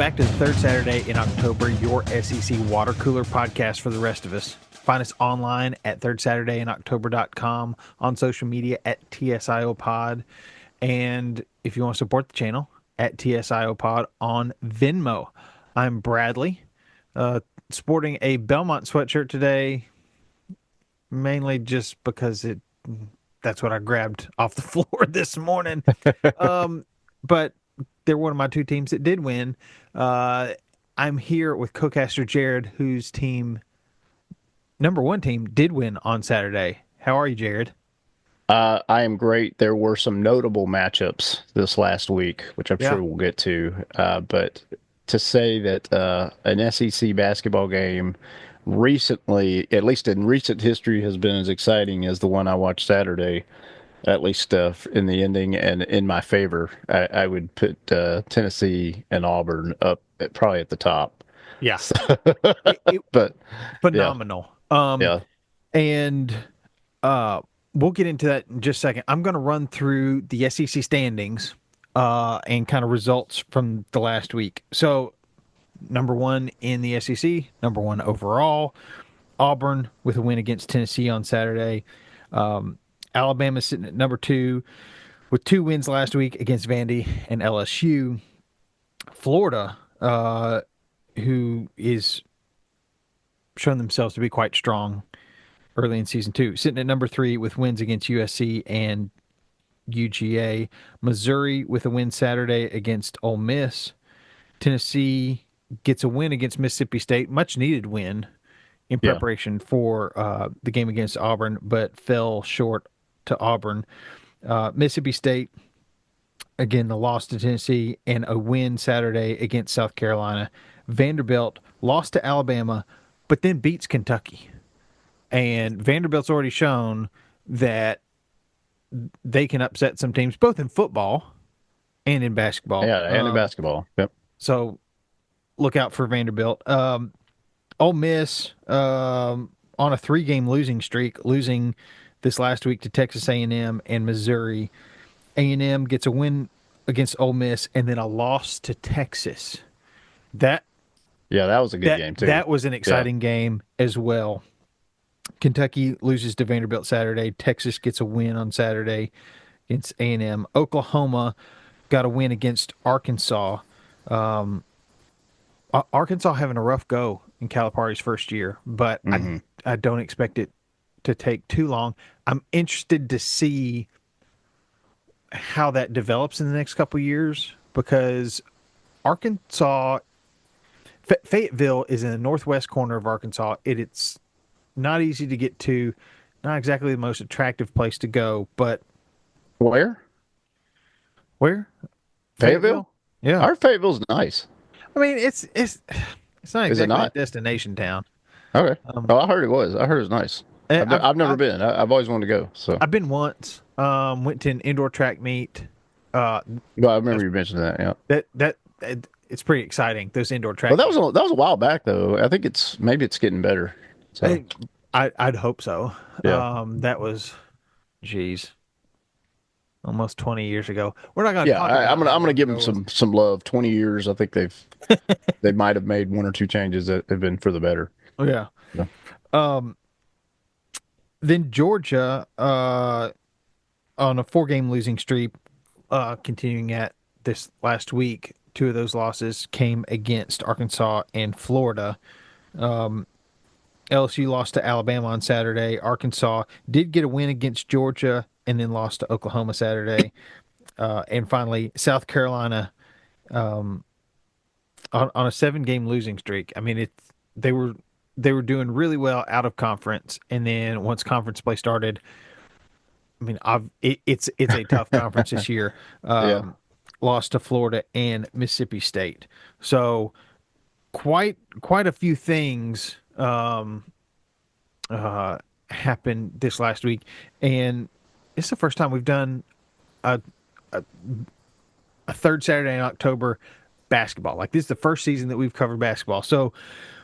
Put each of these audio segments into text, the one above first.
back to the third Saturday in October, your SEC water cooler podcast for the rest of us. Find us online at thirdsaturdayiNoctober.com, on social media at TSIO Pod, and if you want to support the channel, at TSIO Pod on Venmo. I'm Bradley, sporting a Belmont sweatshirt today, mainly just because that's what I grabbed off the floor this morning. But they're one of my two teams that did win. I'm here with co-caster Jared, whose number one team, did win on Saturday. How are you, Jared? I am great. There were some notable matchups this last week, which I'm Yeah. sure we'll get to. But to say that an SEC basketball game recently, at least in recent history, has been as exciting as the one I watched Saturday, at least in the ending and in my favor, I would put Tennessee and Auburn up probably at the top. Yeah. So, It but yeah, phenomenal. yeah, And we'll get into that in just a second. I'm going to run through the SEC standings and kind of results from the last week. So, number one in the SEC, number one overall, Auburn with a win against Tennessee on Saturday. Alabama sitting at number two with two wins last week against Vandy and LSU. Florida, who is shown themselves to be quite strong early in season two, sitting at number three with wins against USC and UGA. Missouri with a win Saturday against Ole Miss. Tennessee gets a win against Mississippi State, much needed win in yeah. preparation for the game against Auburn, but fell short to Auburn. Mississippi State, again, the loss to Tennessee, and a win Saturday against South Carolina. Vanderbilt lost to Alabama, but then beats Kentucky. And Vanderbilt's already shown that they can upset some teams, both in football and in basketball. Yeah, and in basketball. Yep. So look out for Vanderbilt. Ole Miss on a three-game losing streak, losing this last week to Texas A&M and Missouri. A&M gets a win against Ole Miss and then a loss to Texas. That Yeah, that was a good game too. that was an Yeah. exciting game as well. Kentucky loses to Vanderbilt Saturday. Texas gets a win on Saturday against A&M. Oklahoma got a win against Arkansas. Arkansas having a rough go in Calipari's first year, but I don't expect it to take too long. I'm interested to see how that develops in the next couple of years because Arkansas, Fayetteville is in the northwest corner of Arkansas. It's not easy to get to, not exactly the most attractive place to go, but Where? where? Fayetteville? Yeah. Our Fayetteville's nice. I mean, it's not Is it exactly a not? destination town. Okay. Oh, I heard it was. I heard it was nice. I've never been. I've always wanted to go. So, I've been once. Went to an indoor track meet. well, I remember you mentioned that. Yeah. It's pretty exciting. Those indoor track. Well, that was a while back though. I think maybe it's getting better. So, I'd hope so. yeah. That was, geez, almost 20 years ago. We're not going to Yeah, talk about I'm how gonna long give ago them it was. some love. 20 years. I think they might have made one or two changes that have been for the better. Oh, yeah. Yeah. Then Georgia, on a four-game losing streak, continuing at this last week. Two of those losses came against Arkansas and Florida. LSU lost to Alabama on Saturday. Arkansas did get a win against Georgia and then lost to Oklahoma Saturday. And finally, South Carolina on a seven-game losing streak. I mean, they were doing really well out of conference, and then once conference play started, I mean, it's a tough conference this year. Yeah. Lost to Florida and Mississippi State, so quite a few things happened this last week, and it's the first time we've done a third Saturday in October basketball. Like, this is the first season that we've covered basketball, so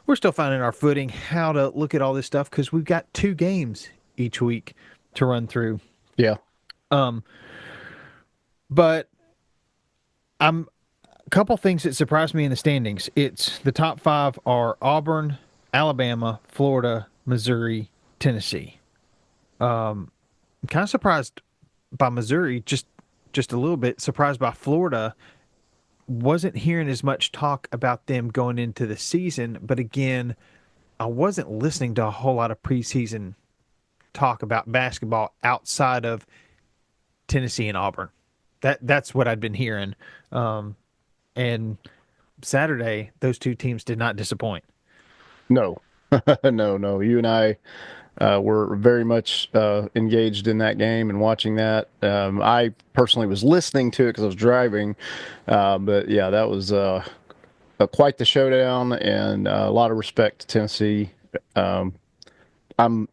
we're still finding our footing, how to look at all this stuff, because we've got two games each week to run through. Yeah. But couple things that surprised me in the standings. It's the top five are Auburn, Alabama, Florida, Missouri, Tennessee. I'm kind of surprised by Missouri, just a little bit. Surprised by Florida. Wasn't hearing as much talk about them going into the season, but again, I wasn't listening to a whole lot of preseason talk about basketball outside of Tennessee and Auburn. That's what I'd been hearing. And Saturday, those two teams did not disappoint. No, no. You and I were very much engaged in that game and watching that. I personally was listening to it because I was driving, but yeah, that was quite the showdown, and a lot of respect to Tennessee. Um, I'm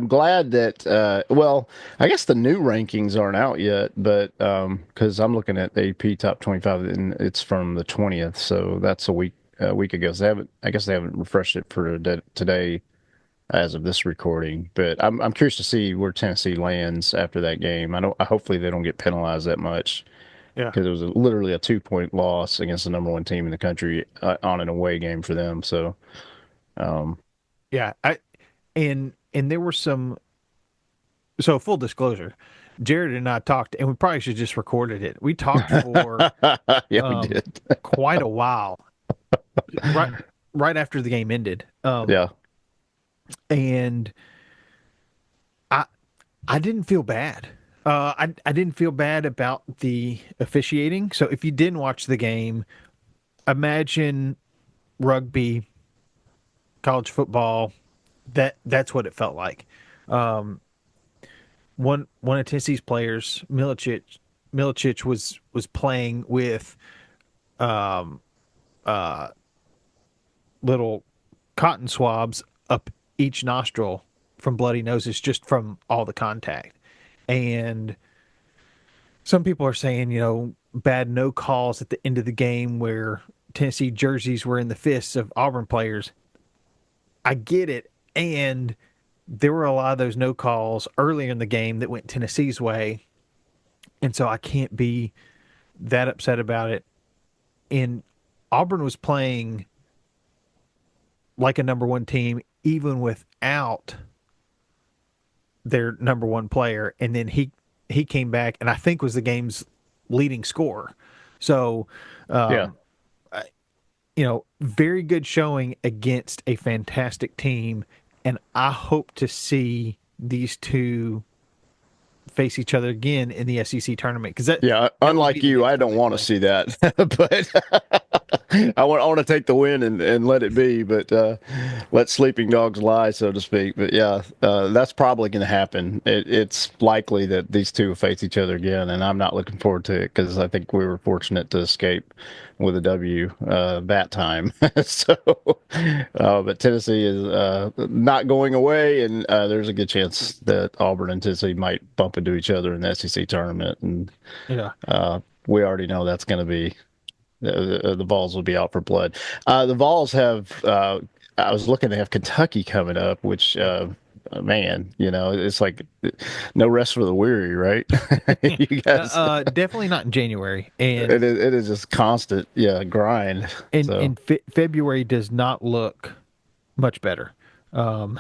glad that well, I guess the new rankings aren't out yet, but because I'm looking at AP top 25 and it's from the 20th, so that's a week ago. So they haven't, I guess they haven't refreshed it for today as of this recording. But I'm curious to see where Tennessee lands after that game. I don't. Hopefully they don't get penalized that much Yeah. because it was literally a 2 point loss against the number one team in the country on an away game for them. So um, Yeah, and there were some. So full disclosure, Jared and I talked, and we probably should just recorded it. We talked for yeah, we um, did. quite a while, right right after the game ended. Yeah. And I I didn't feel bad. I didn't feel bad about the officiating. So if you didn't watch the game, imagine rugby, college football. That's what it felt like. One of Tennessee's players, Milicic was playing with little cotton swabs up each nostril from bloody noses just from all the contact. And some people are saying, bad no calls at the end of the game where Tennessee jerseys were in the fists of Auburn players. I get it. And there were a lot of those no calls earlier in the game that went Tennessee's way. And so I can't be that upset about it. And Auburn was playing like a number one team, even without their number one player. And then he came back and I think was the game's leading scorer. So, Yeah. very good showing against a fantastic team. And I hope to see these two face each other again in the SEC tournament because Yeah, that would be unlike the you, next I time don't they want to play. see that, but I want to take the win and let it be, but let sleeping dogs lie, so to speak. But yeah, that's probably going to happen. It's likely that these two will face each other again, and I'm not looking forward to it because I think we were fortunate to escape with a W that time. So, but Tennessee is not going away, and there's a good chance that Auburn and Tennessee might bump into each other in the SEC tournament, and Yeah. we already know that's going to be the Vols will be out for blood. The Vols have. I was looking. They have Kentucky coming up, which. Man, it's like no rest for the weary, right? You guys, Definitely not in January. And it is just constant, yeah, grind. in So February does not look much better. Um,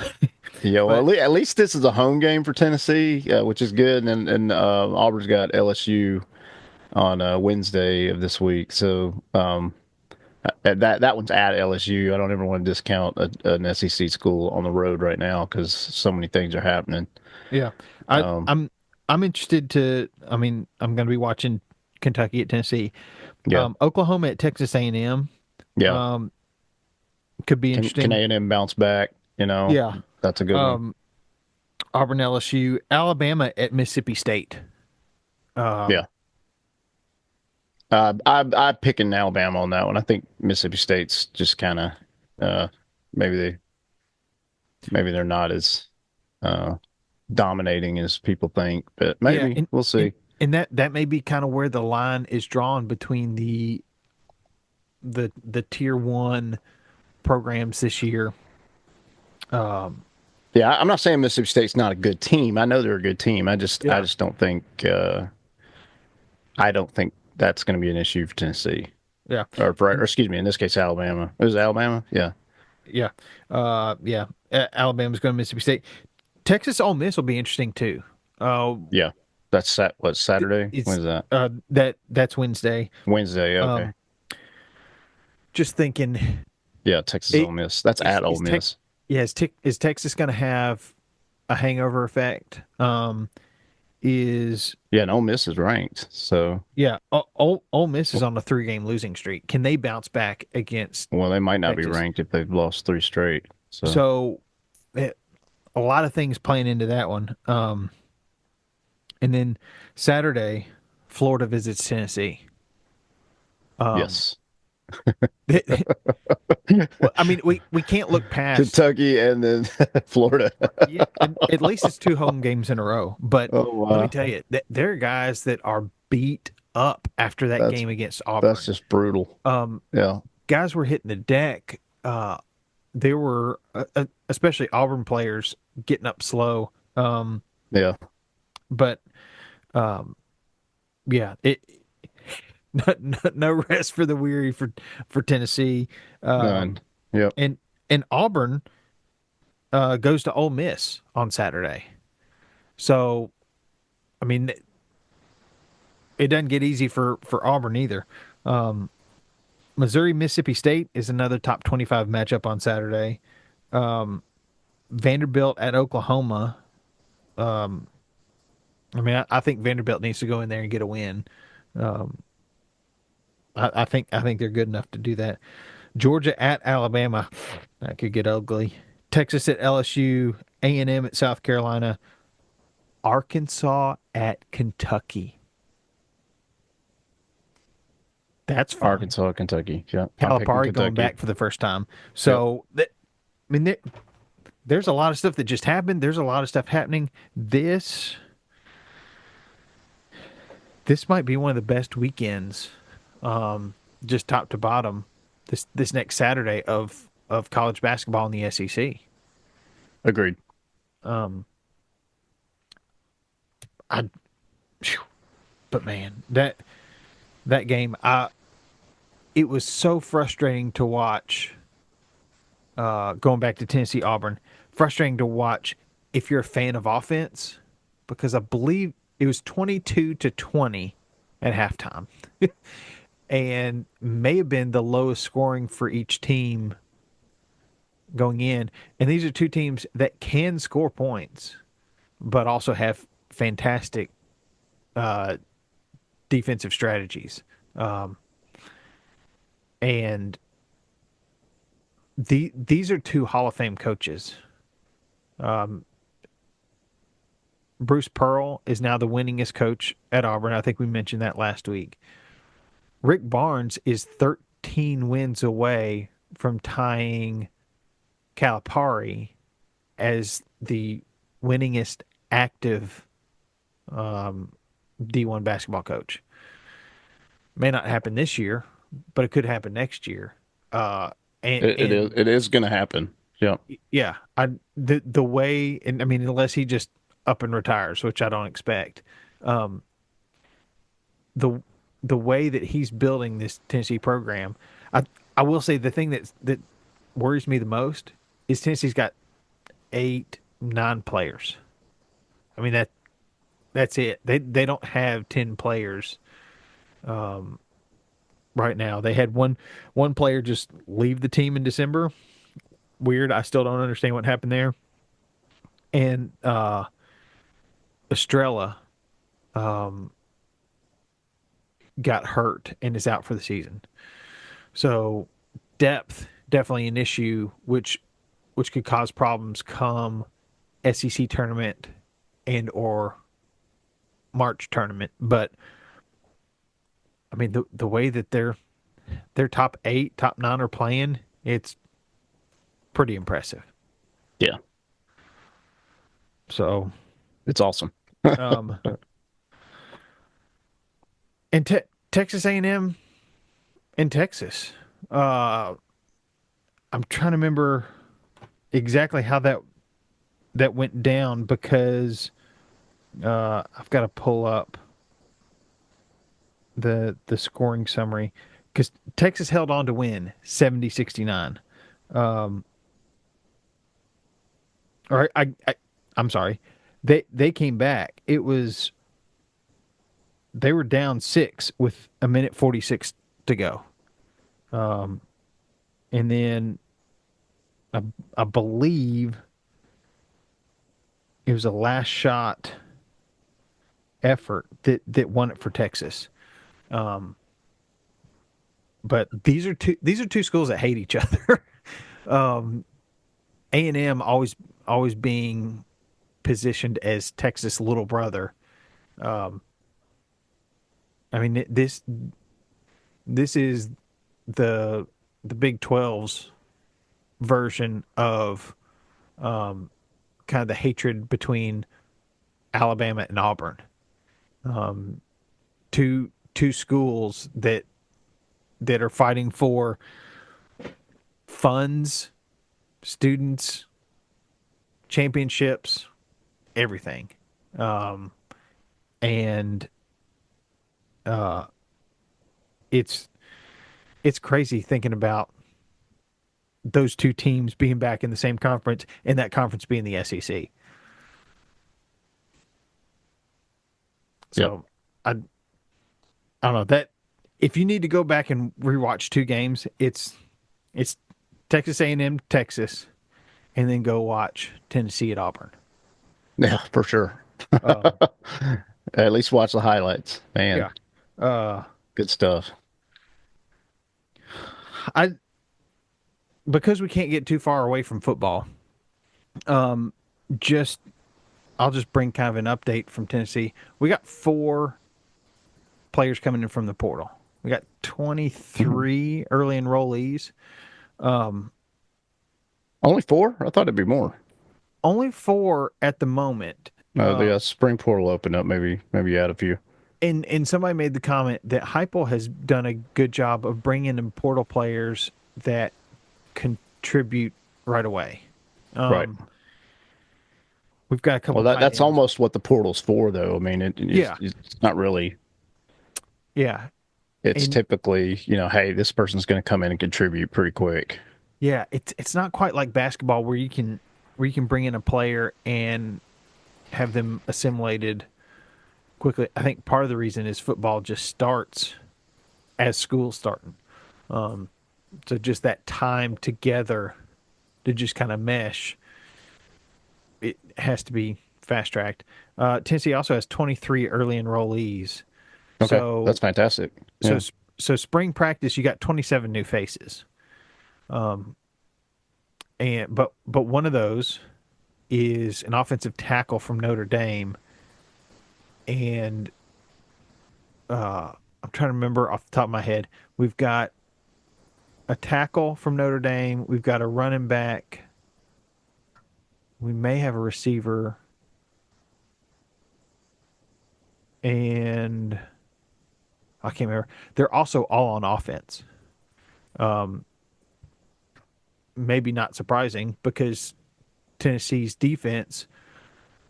yeah, well, but at least this is a home game for Tennessee, which is good. And Auburn's got LSU on Wednesday of this week, so that one's at LSU. I don't ever want to discount an SEC school on the road right now because so many things are happening. yeah, I, Um, I'm I'm interested to. I mean, I'm going to be watching Kentucky at Tennessee, yeah, Oklahoma at Texas A&M. yeah. Um, could be Can interesting. A&M bounce back? Yeah. That's a good one. Um, Auburn, LSU, Alabama at Mississippi State. Um, Yeah. I'm picking Alabama on that one. I think Mississippi State's just kind of uh, maybe they're not as uh, dominating as people think, but yeah, maybe and we'll and see. and that may be kind of where the line is drawn between the tier one programs this year. Um, Yeah, I'm not saying Mississippi State's not a good team. I know they're a good team. I yeah, just don't think I don't think that's going to be an issue for Tennessee. Yeah. or And excuse me, in this case, Alabama. It was Alabama. Yeah, yeah. Yeah. Alabama's going to Mississippi State. Texas Ole Miss will be interesting too. Uh, yeah. That's what Saturday. it's When's that? that's Wednesday. Wednesday. Okay. Um, just thinking, Yeah, Texas Ole it Miss. That's is at Ole is Tech Miss. yeah, is Texas going to have a hangover effect? Is Yeah, and Ole Miss is ranked. So, Yeah, Ole Miss is on a 3 game losing streak. Can they bounce back against well, they might not be Texas? ranked if they've lost three straight. So, So eh, a lot of things playing into that one. And then Saturday, Florida visits Tennessee. Um, yes. well, I mean, we can't look past. Kentucky and then Florida. Yeah, at least it's 2 home games in a row. But Oh let me wow. tell you, there are guys that are beat up after that That's game against that's Auburn. just brutal. Um, Yeah. Guys were hitting the deck. There were especially Auburn players getting up slow. Yeah. But um, yeah, it no rest for the weary for Tennessee. None. Yep. And Auburn goes to Ole Miss on Saturday. So I mean, it doesn't get easy for Auburn either. Um, Missouri Mississippi State is another top 25 matchup on Saturday. Vanderbilt at Oklahoma. I mean, I think Vanderbilt needs to go in there and get a win. I think they're good enough to do that. Georgia at Alabama, that could get ugly. Texas at LSU, A&M at South Carolina, Arkansas at Kentucky. That's fun. Arkansas, Kentucky. Yeah. I'm picking Calipari going Kentucky. back for the first time. Yep. So, I mean, there's a lot of stuff that just happened. There's a lot of stuff happening. This might be one of the best weekends, just top to bottom, this next Saturday of college basketball in the SEC. Agreed. Um, I, phew, but man, that game, it was so frustrating to watch. Going back to Tennessee Auburn, frustrating to watch if you're a fan of offense, because I believe it was 22-20 at halftime, and may have been the lowest scoring for each team going in. And these are two teams that can score points, but also have fantastic uh, defensive strategies. Um, and these are two Hall of Fame coaches. Bruce Pearl is now the winningest coach at Auburn. I think we mentioned that last week. Rick Barnes is 13 wins away from tying Calipari as the winningest active D1 basketball coach. May not happen this year, but it could happen next year. Uh, and It is going to happen. Yep. yeah, the way, and I mean, unless he just up and retires, which I don't expect, um, the the way that he's building this Tennessee program, I I will say the thing that worries me the most is Tennessee's got 8, 9 players. I mean that's it. They don't have 10 players right now. They had one player just leave the team in December. Weird. I still don't understand what happened there. And Estrella got hurt and is out for the season. So depth definitely an issue, which could cause problems come SEC tournament and or March tournament. But I mean the way that their top 8, top 9 are playing, it's pretty impressive. Yeah. So It's awesome. um and Texas A&M in Texas. Uh I'm trying to remember exactly how that went down because I've got to pull up the scoring summary. because Texas held on to win 70-69. Or I'm sorry, they came back. They were down 6 with a minute 46 to go, and then I, I believe it was a last shot effort that won it for Texas. But these are two schools that hate each other. A&M always being positioned as Texas' little brother. I mean, this is the the Big 12's version of kind of the hatred between Alabama and Auburn. Two schools that are fighting for funds, students, championships, everything. And it's it's crazy thinking about those two teams being back in the same conference and that conference being the SEC. Yep. So I don't know that if you need to go back and rewatch two games, it's Texas A&M, Texas, and then go watch Tennessee at Auburn. Yeah, for sure. Uh, At least watch the highlights, man. yeah. Uh, Good stuff. I because we can't get too far away from football. Just I'll just bring kind of an update from Tennessee. We got 4 players coming in from the portal. We got Mhm. 23 early enrollees. Only four? I thought it'd be more. Only 4 at the moment. No, the spring portal opened up. Maybe add a few. And somebody made the comment that Heupel has done a good job of bringing in portal players that contribute right away. Right. We've got a couple Well, tight that's ends. almost what the portal's for, though. I mean, Yeah, it's not really. yeah, It's and typically, hey, this person's going to come in and contribute pretty quick. yeah, it's not quite like basketball where you can bring in a player and have them assimilated quickly. I think part of the reason is football just starts as school's starting. So just that time together to just kind of mesh, it has to be fast tracked. Tennessee also has 23 early enrollees. Okay, that's So fantastic. so Yeah. so spring practice, you got 27 new faces, and but one of those is an offensive tackle from Notre Dame, and I'm trying to remember off the top of my head. We've got a tackle from Notre Dame. We've got a running back. We may have a receiver, and I can't remember. They're also all on offense. Maybe not surprising because Tennessee's defense,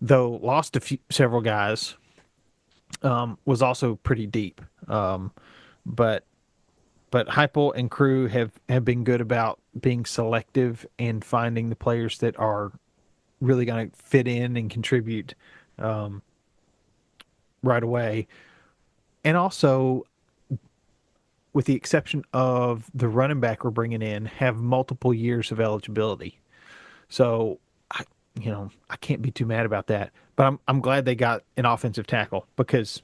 though lost several guys, was also pretty deep. But Heupel and crew have been good about being selective and finding the players that are really going to fit in and contribute right away. And also, with the exception of the running back we're bringing in, have multiple years of eligibility. So, I can't be too mad about that. But I'm glad they got an offensive tackle because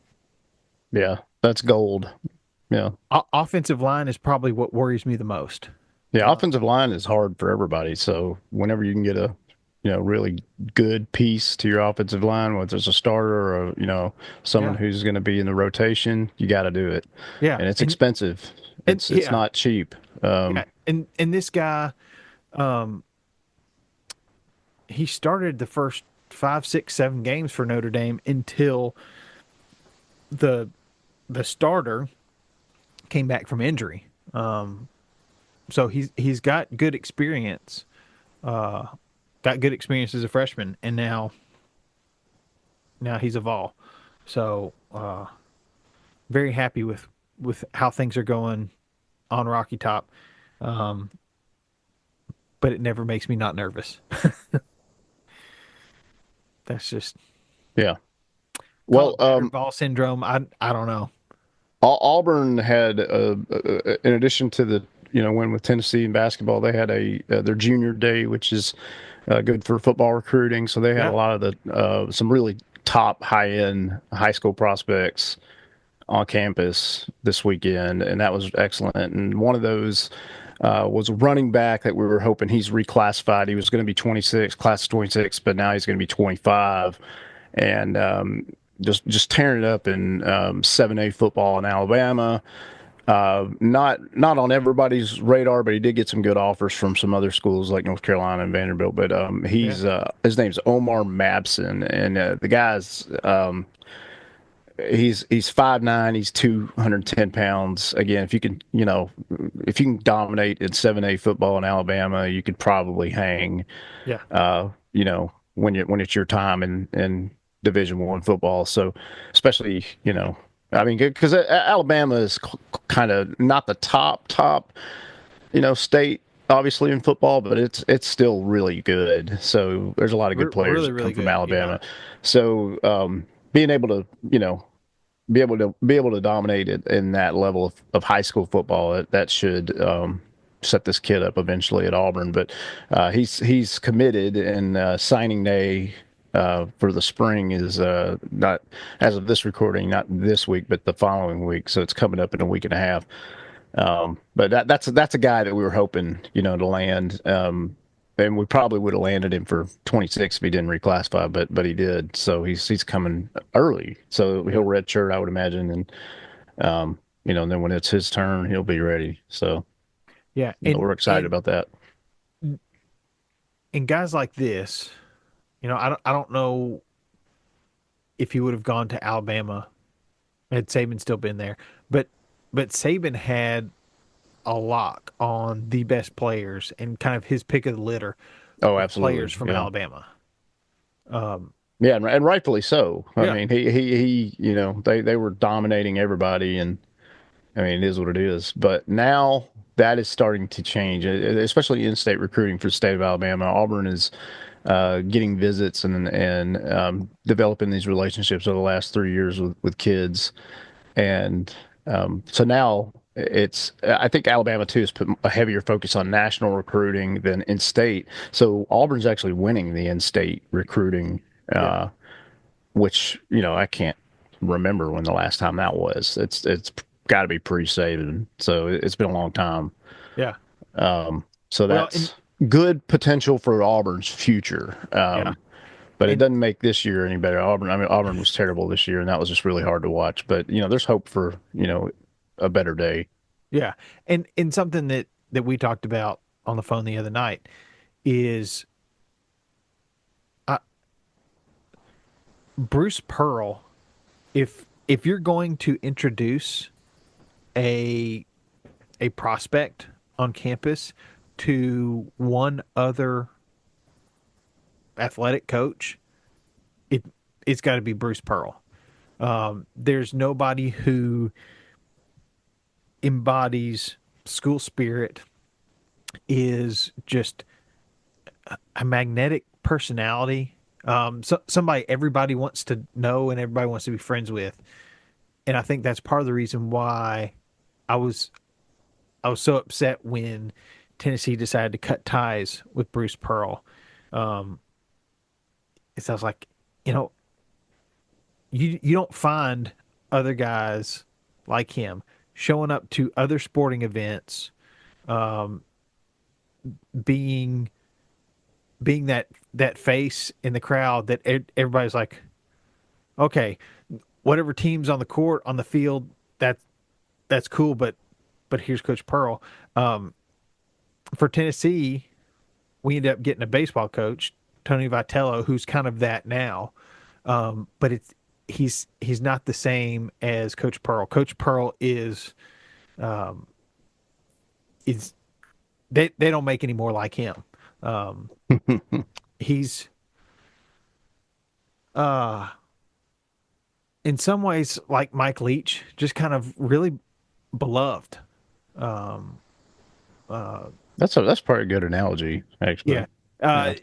Yeah, that's gold. Yeah. offensive line is probably what worries me the most. Yeah, offensive line is hard for everybody. So whenever you can get a, really good piece to your offensive line, whether it's a starter or someone Yeah, who's going to be in the rotation, you got to do it. yeah, And it's expensive. and It's yeah, not cheap. yeah, and this guy, he started the first 5, 6, 7 games for Notre Dame until the the starter came back from injury. So he's got good experience, got good experience as a freshman, and now he's a Vol. So very happy with how things are going on Rocky Top, um, but it never makes me not nervous. That's just Yeah. call Well, it battered ball syndrome. I don't know. Auburn had, in addition to the win with Tennessee in basketball, they had a their junior day, which is good for football recruiting. So they had a Yeah, lot of the some really top high end high school prospects on campus this weekend, and that was excellent. And one of those was a running back that we were hoping he's reclassified. He was going to be 26, class of 26, but now he's going to be 25, and just tearing it up in 7A football in Alabama. Not on everybody's radar, but he did get some good offers from some other schools like North Carolina and Vanderbilt. But yeah, his name's Omar Mabson, and the guy's he's 5'9", he's 210 pounds. Again, if you can dominate in 7A football in Alabama, you could probably hang. yeah. When it's your time in Division I football. So especially I mean, because Alabama is kind of not the top state obviously in football, but it's still really good. So there's a lot of good players Really, that come really from good. Yeah, Alabama. So being able to be able to dominate it in that level of high school football, that should set this kid up eventually at Auburn. But he's committed, and signing day for the spring is not, as of this recording, not this week, but the following week. So it's coming up in a week and a half. But that's a guy that we were hoping, to land. And we probably would have landed him for 26 if he didn't reclassify, but he did. So he's coming early. So he'll yeah, redshirt, I would imagine, and then when it's his turn, he'll be ready. So yeah. we're excited about that. And guys like this, I don't know if he would have gone to Alabama had Saban still been there, but Saban had a lock on the best players and kind of his pick of the litter Oh, of players absolutely, from yeah, Alabama. Um, yeah, and rightfully so. I yeah, mean, he they were dominating everybody, and I mean, it is what it is. But now that is starting to change, especially in-state recruiting for the state of Alabama. Auburn is getting visits and developing these relationships over the last 3 years with kids, and so now it's. I think Alabama too has put a heavier focus on national recruiting than in-state. So Auburn's actually winning the in-state recruiting, yeah, uh, which I can't remember when the last time that was. It's got to be pre-Saban, so it's been a long time. yeah. So Well, and that's good potential for Auburn's future. yeah, But it and doesn't make this year any better. Auburn was terrible this year, and that was just really hard to watch. But there's hope for a better day. yeah, and something that we talked about on the phone the other night is uh, Bruce Pearl. If you're going to introduce a a prospect on campus to one other athletic coach, it it's got to be Bruce Pearl. There's nobody who embodies school spirit, is just a magnetic personality. Somebody everybody wants to know and everybody wants to be friends with, and I think that's part of the reason why I was I was so upset when Tennessee decided to cut ties with Bruce Pearl. Um, it sounds like, you know, you don't find other guys like him showing up to other sporting events, um, being that face in the crowd that everybody's like, okay, whatever team's on the court on the field, that's cool, but here's Coach Pearl. Um, for Tennessee, we ended up getting a baseball coach, Tony Vitello, who's kind of that now. But he's not the same as Coach Pearl. Coach Pearl um, is they don't make any more like him. Um, he's uh, in some ways like Mike Leach, just kind of really beloved. Um, uh, That's probably a good analogy, yeah. actually. Uh, Yeah.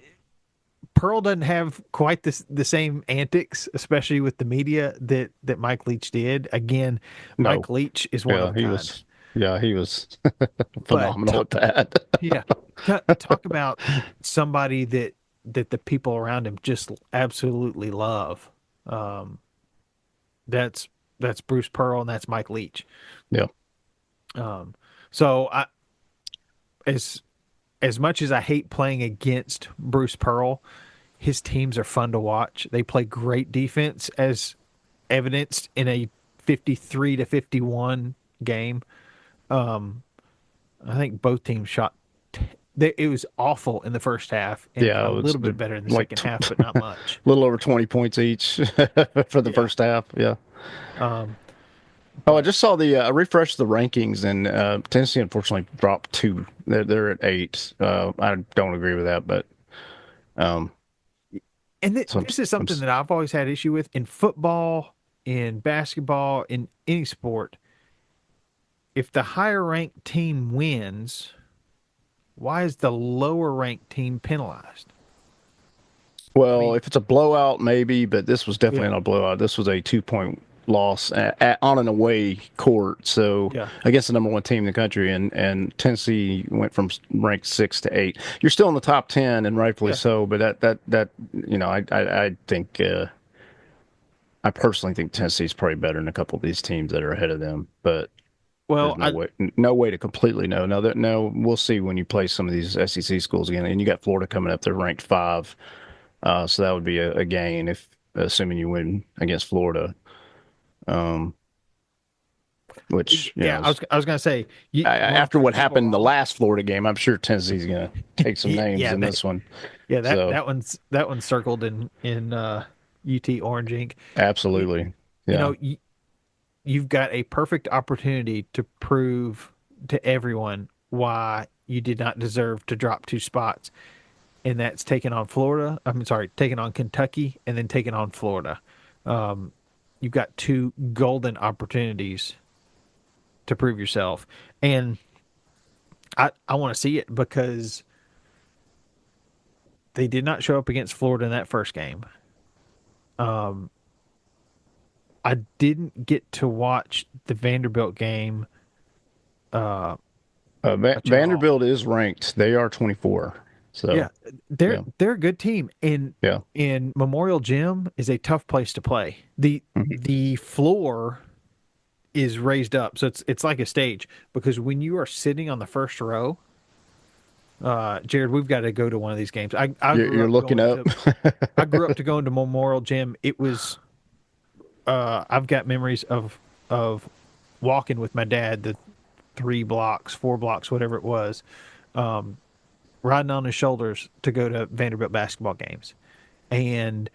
Pearl doesn't have quite the same antics, especially with the media that Mike Leach did. Again, No. Mike Leach is one of Yeah, a he kind. was. Yeah, he was But phenomenal at that. yeah, talk about somebody that the people around him just absolutely love. Um, that's that's Bruce Pearl and that's Mike Leach. Yeah. Um, so I as as much as I hate playing against Bruce Pearl, his teams are fun to watch. They play great defense, as evidenced in a 53-51 game. Um, I think both teams shot. It was awful in the first half and Yeah, a it was little bit better in the like second half, but not much. a little over 20 points each for the Yeah. first half. Yeah. Um, Oh, I but just saw I refreshed the rankings, and Tennessee unfortunately dropped two. They're at eight. I don't agree with that, but um, and so this is something that I've always had issue with in football, in basketball, in any sport. If the higher ranked team wins, why is the lower ranked team penalized? I well, mean, if it's a blowout, maybe, but this was definitely yeah, not a blowout. This was a 2 point loss on an away court, so yeah, against the number one team in the country, and Tennessee went from ranked six to eight. You're still in the top 10, and rightfully yeah. so. But that I think I personally think Tennessee's probably better than a couple of these teams that are ahead of them, but Well, there's no way to completely know. No, we'll see when you play some of these SEC schools again. And you got Florida coming up; they're ranked five, so that would be a gain if, assuming you win against Florida. Um, which yeah, I was gonna say you want to after throw what people happened in the off. last Florida game, I'm sure Tennessee's going to take some names Yeah, in this one. yeah, So that one's circled in UT Orange Ink. You, absolutely, you yeah. know, you've got a perfect opportunity to prove to everyone why you did not deserve to drop two spots, and that's taking on Florida. I'm sorry, taking on Kentucky and then taking on Florida. Um, you've got two golden opportunities to prove yourself, and I want to see it because they did not show up against Florida in that first game. Um, I didn't get to watch the Vanderbilt game uh, much at all. Vanderbilt is ranked; they are 24. Yeah, So yeah, they're a good team, and yeah. in Memorial Gym is a tough place to play. Mhm. The floor is raised up, so it's like a stage because when you are sitting on the first row, Jared, we've got to go to one of these games. I grew You're up looking going up. to going to Memorial Gym. It was I've got memories of walking with my dad the 3 blocks, 4 blocks, whatever it was, riding on his shoulders to go to Vanderbilt basketball games. And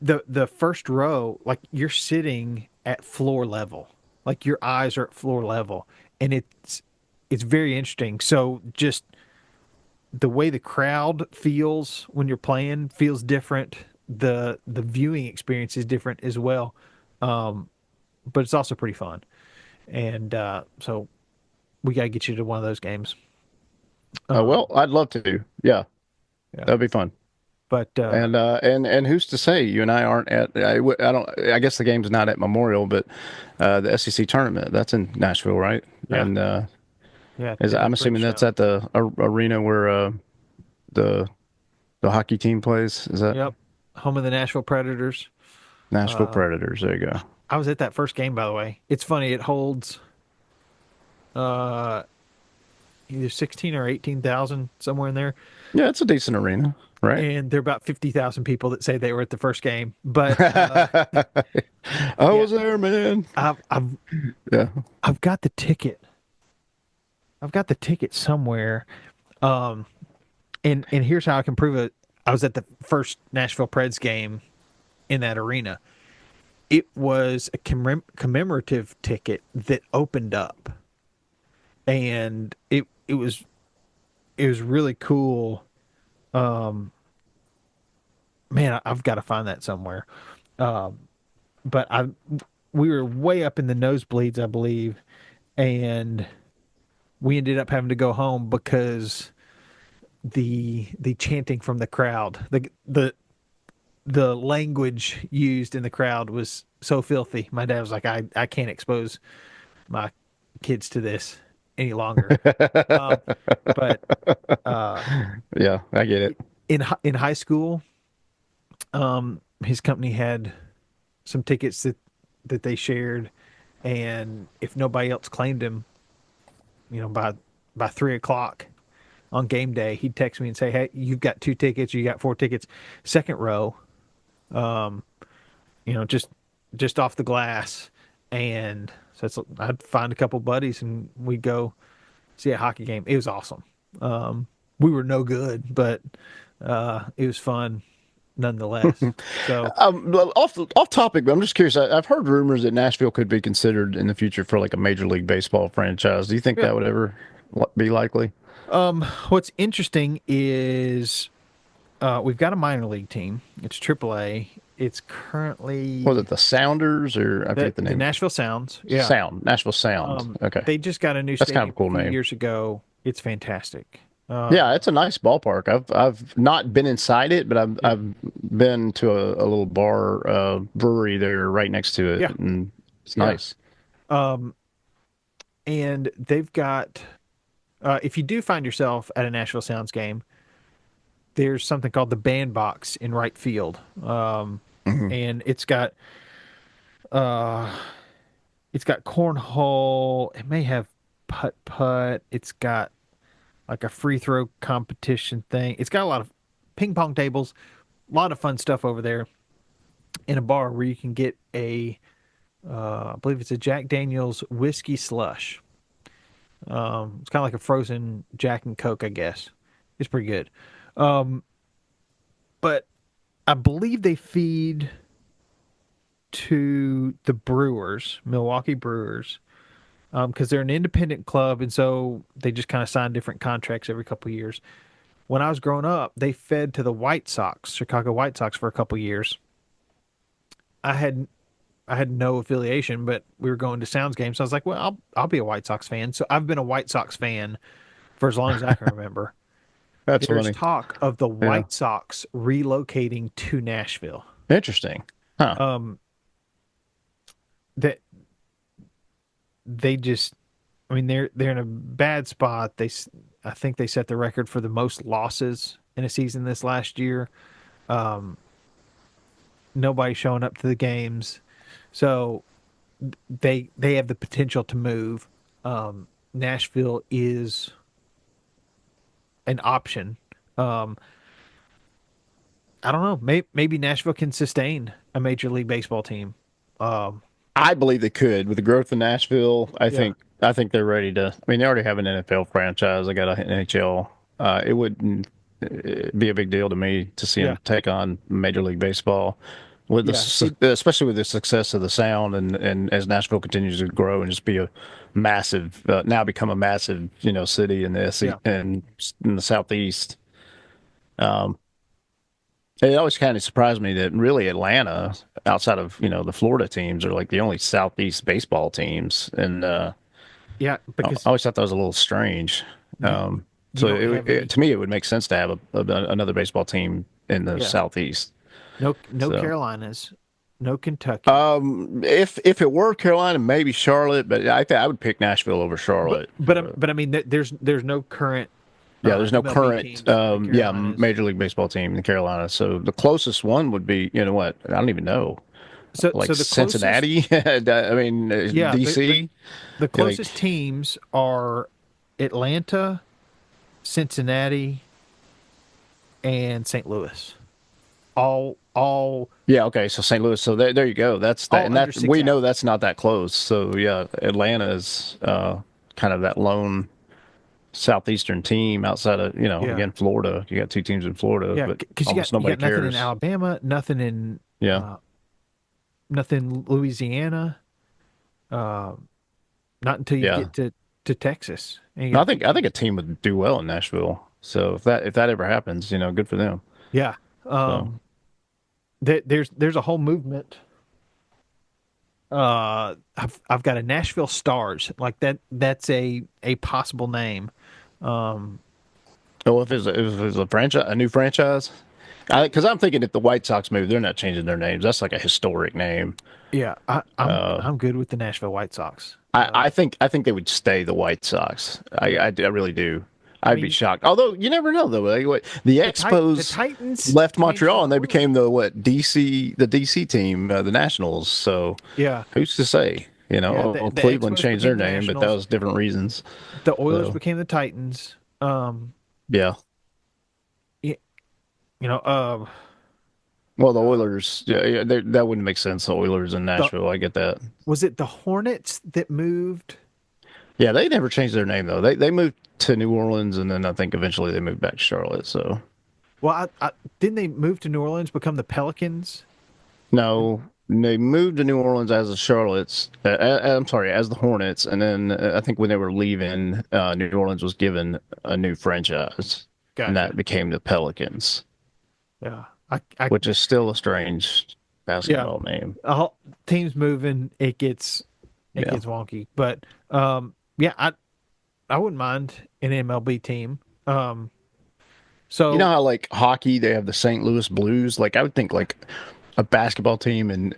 the first row, like you're sitting at floor level, like your eyes are at floor level, and it's very interesting. So just the way the crowd feels when you're playing feels different. The viewing experience is different as well, but it's also pretty fun. And so we got to get you to one of those games. Well, Um, I'd love to. Yeah, yeah, that'd be fun. but And who's to say you and I aren't at? I don't. I guess the game's not at Memorial, but the SEC tournament that's in Nashville, right? yeah, And yeah, is at the I'm assuming that's Bridgestone. at the arena where the the hockey team plays. Is that Yep, home of the Nashville Predators. Nashville Uh, Predators? There you go. I was at that first game, by the way. It's funny. It holds uh, either 16 or 18,000 somewhere in there, Yeah, it's a decent arena, right? and there are about 50,000 people that say they were at the first game. But I yeah, was there, man. I've I've Yeah. I've got the ticket. I've got the ticket somewhere. Um, and here's how I can prove it. I was at the first Nashville Preds game in that arena. It was a commemorative ticket that opened up, and it was really cool. Man, I've got to find that somewhere. But I we were way up in the nosebleeds, I believe, and we ended up having to go home because the chanting from the crowd, the language used in the crowd was so filthy. My dad was like, I can't expose my kids to this any longer. Um, but uh, Yeah, I get it. in high school, his company had some tickets that they shared, and if nobody else claimed him, by 3 o'clock on game day, he'd text me and say, "Hey, you've got 2 tickets. You got 4 tickets, second row. Just off the glass." And so I'd find a couple buddies and we'd go see a hockey game. It was awesome. We were no good, but it was fun nonetheless. So Off topic, but I'm just curious. I've heard rumors that Nashville could be considered in the future for like a Major League Baseball franchise. Do you think yeah. that would ever be likely? What's interesting is we've got a minor league team. It's AAA. It's Was currently it the Sounders or I the forget the the name? Nashville Sounds. Yeah. Nashville Sound. Okay, They just got a new that's kind of stadium a a cool few name. years ago. It's fantastic. Yeah, it's a nice ballpark. I've not been inside it, but Yeah. I've been to a little bar brewery there right next to it, Yeah. and it's Yeah. nice. Um, and they've got if you do find yourself at a Nashville Sounds game, there's something called the bandbox in right field. Hmm. And uh it's got cornhole, it may have putt putt, it's got like a free throw competition thing. It's got a lot of ping pong tables, a lot of fun stuff over there in a bar where you can get I believe it's a Jack Daniels whiskey slush. It's kind of like a frozen Jack and Coke, I guess. It's pretty good. Um, but I believe they feed to the Brewers, Milwaukee Brewers, because they're an independent club, and so they just kind of sign different contracts every couple of years. When I was growing up, they fed to the White Sox, Chicago White Sox, for a couple of years. I had I had no affiliation, but we were going to Sounds games, so I was like, well, I'll be a White Sox fan. So I've been a White Sox fan for as long as I can remember. That's There's funny. talk of the Yeah, White Sox relocating to Nashville. interesting. Huh. Um, that they just, I mean, they're in a bad spot. I think they set the record for the most losses in a season this last year. Um, Nobody showing up to the games, so they have the potential to move. Nashville is an option. Um, I don't know. Maybe Nashville can sustain a Major League Baseball team. Um, I believe they could with the growth in Nashville. yeah, I think they're ready to. I mean, they already have an NFL franchise. They got an NHL. It wouldn't be a big deal to me to see yeah, them take on Major League Baseball with yeah. especially with the success of the Sound and as Nashville continues to grow and just be a massive now become a massive city in the SC, Yeah, and in the Southeast. Um, it always kind of surprised me that really Atlanta, outside of the Florida teams, are like the only Southeast baseball teams, and yeah. I Because always thought that was a little strange. you Um, you so don't have any. to me, it would make sense to have another baseball team in the Yeah, Southeast. no So Carolinas, no Kentucky. if it were Carolina, maybe Charlotte, but I would pick Nashville over But Charlotte. but I mean, there's no current Yeah, there's no MLB current, teams in the Carolinas. Major League Baseball team in the Carolinas. So the closest one would be, you know what? I don't even know, like So the closest, Cincinnati. I mean, yeah, DC. the Like, closest teams are Atlanta, Cincinnati, and St. Louis. All yeah, okay. So St. Louis. So there you go. That's that, all and under that six we know hours. that's not that close. So yeah, Atlanta is kind of that lone southeastern team outside of Yeah, again Florida. You got two teams in Florida, yeah, but because almost you nobody got nothing in cares. Alabama, Yeah. uh, nothing Louisiana. Uh, Not until you Yeah. get to Texas, and you No, got two I think a teams. team would do well in Nashville. So if that ever happens, good for them. Yeah. So There's a whole movement I've got a Nashville Stars. Like that's a possible name. Oh, if it's a franchise, a new franchise, because I'm thinking if the White Sox move, they're not changing their names. That's like a historic name. Yeah, Uh, I'm good with the Nashville White Sox. I think they would stay the White Sox. Yeah. I really do. I I'd be mean, shocked. Although you never know though. Like, the the Expos Titans left changed to Montreal the and they Oilers. became the DC team, the Nationals. So Yeah, who's to say? yeah. Well, The Cleveland Expos changed became their the name, but that Nationals. was different reasons. The Oilers So became the Titans. yeah. Y- you know, Well, the uh, Oilers, that wouldn't make sense. The Oilers in the Nashville, I get that. was it the Hornets that moved? Yeah, they never changed their name though. They moved to New Orleans, and then I think eventually they moved back to Charlotte. So Well, didn't they move to New Orleans, become the Pelicans? no, they moved to New Orleans as the Charlottes. I'm sorry, as the Hornets, and then I think when they were leaving, New Orleans was given a new franchise, and Gotcha. that became the Pelicans, Yeah, I which is still a strange yeah. basketball name. All, teams moving, it Yeah. gets wonky. But yeah, I wouldn't mind an MLB team. You know So how like hockey, they have the St. Louis Blues. Like I would think like a basketball team in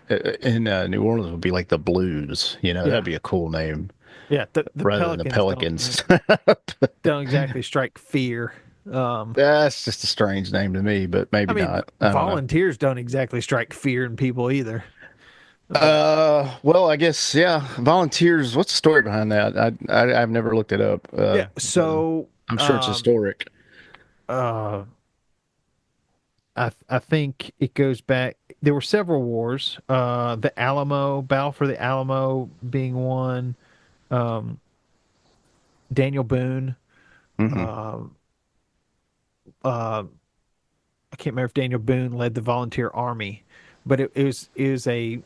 New Orleans would be like the Blues. yeah, That'd be a cool name yeah. The rather than the Pelicans Pelicans. don't exactly strike fear. That's just a strange name to me, but I maybe mean, not. I don't know. volunteers don't exactly strike fear in people either. But Well, I guess yeah. Volunteers. What's the story behind that? I've never looked it up. yeah, so I'm sure it's historic. uh, I think it goes back. There were several wars. The Alamo, Battle for the Alamo being one. Um, Daniel Boone. Hmm. Uh, uh, I can't remember if Daniel Boone led the volunteer army, but it was a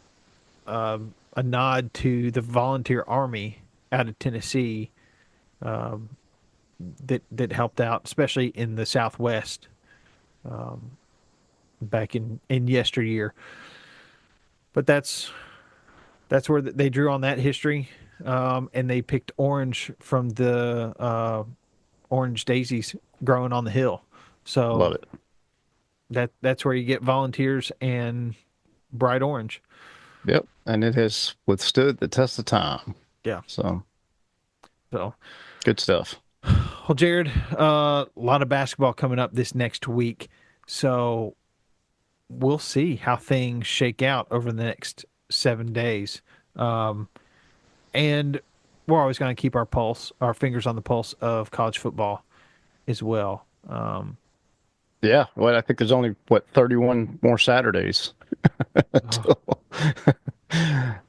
nod to the volunteer army out of Tennessee that helped out, especially in the Southwest back in yesteryear. But that's where they drew on that history, and they picked orange from the orange daisies growing on the hill. So Love it. that's where you get volunteers and bright orange. Yep, and it has withstood the test of time. Yeah. So So, good stuff. well, Jared, a lot of basketball coming up this next week. So we'll see how things shake out over the next 7 days. Um, and we're always going to keep our fingers on the pulse of college football as well. Yeah, well, I think there's only 31 more Saturdays Oh, till,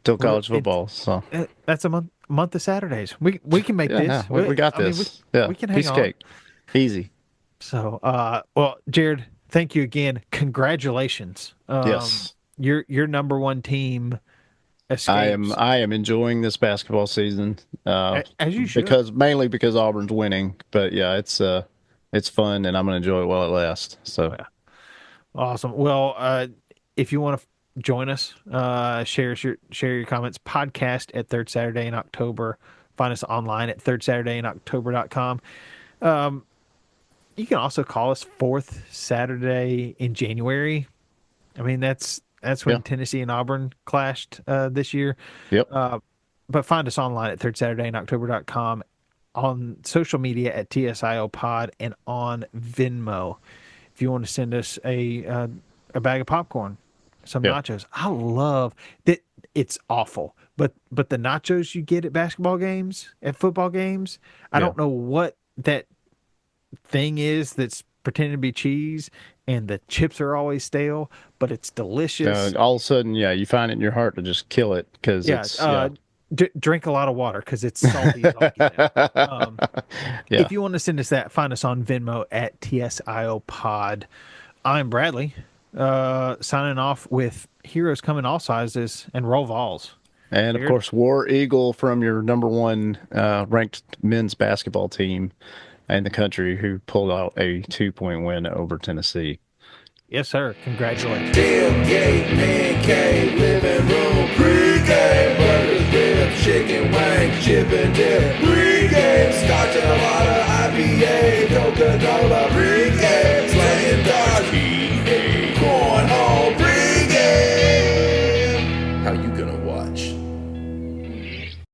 till well, college football. So that's a month of Saturdays. We can make yeah, no, this. we got I mean, this. Yeah, we can hang piece of on. cake, easy. So, well, Jared, thank you again. Congratulations. Yes, Your number one team escapes I am enjoying this basketball season. as you should. Because mainly because Auburn's winning. But yeah, it's fun, and I'm gonna enjoy it while it lasts. Oh So yeah, awesome. Well, if you want to join us, share your comments. Podcast at Third Saturday in October. Find us online at thirdsaturday.october.com. You can also call us fourth Saturday in January. I mean, that's yeah, when Tennessee and Auburn clashed this year. yep, But find us online at thirdsaturday.october.com, on social media at TSIO Pod, and on Venmo. If you want to send us a bag of popcorn, some yeah, nachos. I love that. It's awful, but the nachos you get at basketball games, at football games, I yeah. don't know what that thing is that's pretending to be cheese, and the chips are always stale, but it's delicious. All of a sudden, yeah, you find it in your heart to just kill it because Yeah, it's yeah, drink a lot of water because it's salty as all get out. yeah. If you want to send us that, find us on Venmo at TSIO Pod. I'm Bradley, signing off with Heroes Come in All Sizes and Roll Vols. And of Jared? course, War Eagle from your number one ranked men's basketball team in the country who pulled out a 2-point win over Tennessee. Yes, sir. Congratulations. Tailgate, man cave, living room, pregame. Pre-game, Scotch and a lot of IPA, Coca-Cola, pre